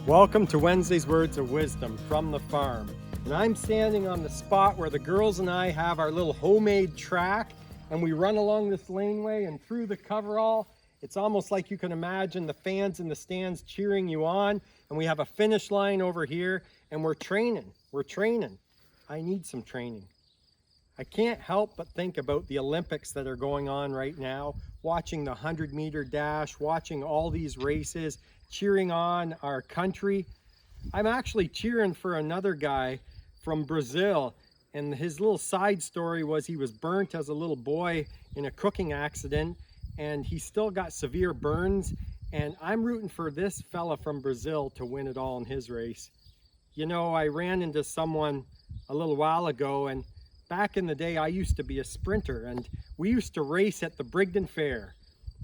Welcome to Wednesday's Words of Wisdom from the farm. And I'm standing on the spot where the girls and I have our little homemade track, and we run along this laneway and through the coverall. It's almost like you can imagine the fans in the stands cheering you on, and we have a finish line over here, and we're training. I need some training. I can't help but think about the Olympics that are going on right now, watching the 100-meter dash, watching all these races, cheering on our country. I'm actually cheering for another guy from Brazil, and his little side story was he was burnt as a little boy in a cooking accident, and he still got severe burns, and I'm rooting for this fella from Brazil to win it all in his race. You know, I ran into someone a little while ago, and back in the day I used to be a sprinter, and we used to race at the Brigden Fair.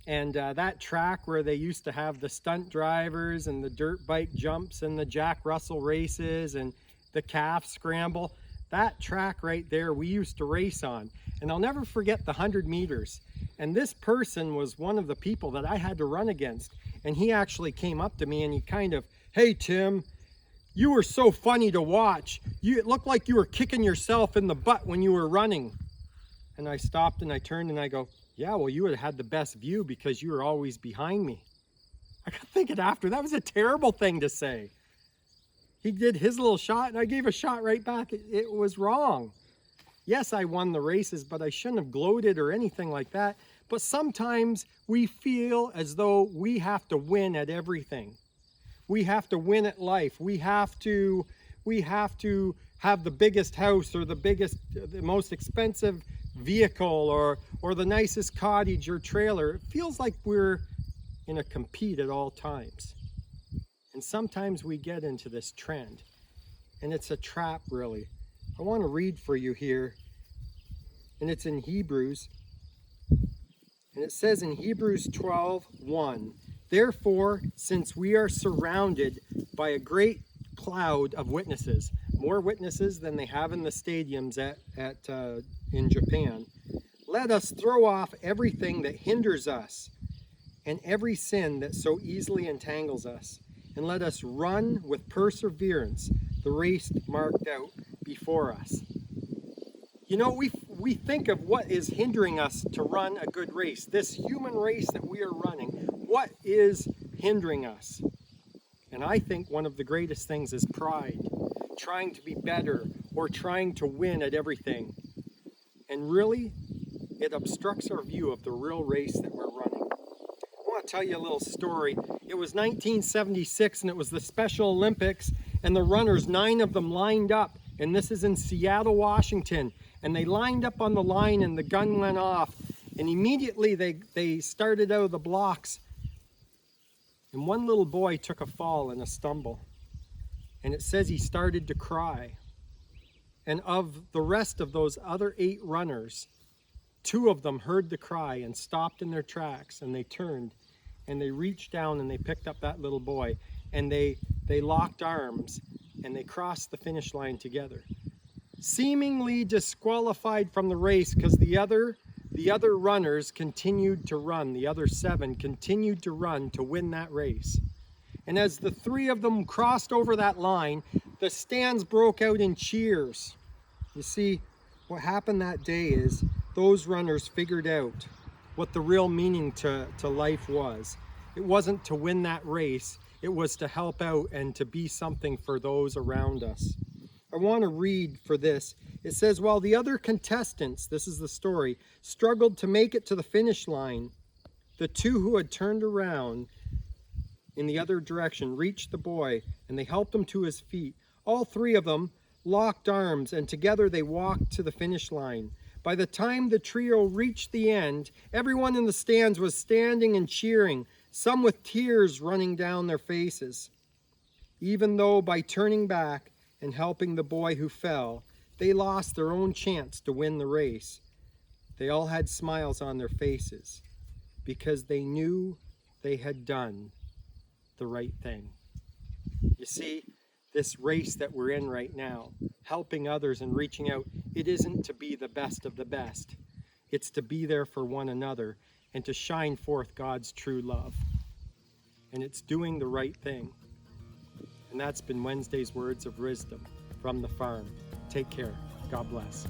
And that track where they used to have the stunt drivers and the dirt bike jumps and the Jack Russell races and the calf scramble, that track right there we used to race on. And I'll never forget the 100 meters. And this person was one of the people that I had to run against. And he actually came up to me and he kind of, "Hey Tim, you were so funny to watch. It looked like you were kicking yourself in the butt when you were running." And I stopped and I turned and I go, "Yeah, well, you would have had the best view because you were always behind me." I got thinking after, that was a terrible thing to say. He did his little shot and I gave a shot right back. It was wrong. Yes, I won the races, but I shouldn't have gloated or anything like that. But sometimes we feel as though we have to win at everything. We have to win at life. We have to have the biggest house or the most expensive vehicle or the nicest cottage or trailer. It feels like we're in a compete at all times. And sometimes we get into this trend, and it's a trap, really. I want to read for you here, and it's in Hebrews. And it says in Hebrews 12:1, "Therefore, since we are surrounded by a great cloud of witnesses," more witnesses than they have in the stadiums in Japan, "let us throw off everything that hinders us and every sin that so easily entangles us, and let us run with perseverance the race marked out before us." You know, we think of what is hindering us to run a good race, this human race that we are running. What is hindering us? And I think one of the greatest things is pride, trying to be better or trying to win at everything. And really, it obstructs our view of the real race that we're running. I want to tell you a little story. It was 1976 and it was the Special Olympics, and the runners, 9 of them lined up, and this is in Seattle, Washington, and they lined up on the line and the gun went off, and immediately they started out of the blocks, and one little boy took a fall and a stumble, and it says he started to cry. And of the rest of those other 8 runners, 2 of them heard the cry and stopped in their tracks, and they turned and they reached down and they picked up that little boy, and they locked arms and they crossed the finish line together, seemingly disqualified from the race because the other runners continued to run. The other 7 continued to run to win that race. And as the 3 of them crossed over that line, the stands broke out in cheers. You see, what happened that day is those runners figured out what the real meaning to life was. It wasn't to win that race, it was to help out and to be something for those around us. I want to read for this. It says, "While the other contestants," this is the story, "struggled to make it to the finish line, the 2 who had turned around in the other direction reached the boy, and they helped him to his feet. All 3 of them locked arms, and together they walked to the finish line. By the time the trio reached the end, everyone in the stands was standing and cheering, some with tears running down their faces. Even though by turning back and helping the boy who fell, they lost their own chance to win the race, they all had smiles on their faces because they knew they had done the right thing." You see, this race that we're in right now, helping others and reaching out, it isn't to be the best of the best. It's to be there for one another and to shine forth God's true love. And it's doing the right thing. And that's been Wednesday's Words of Wisdom from the farm. Take care. God bless.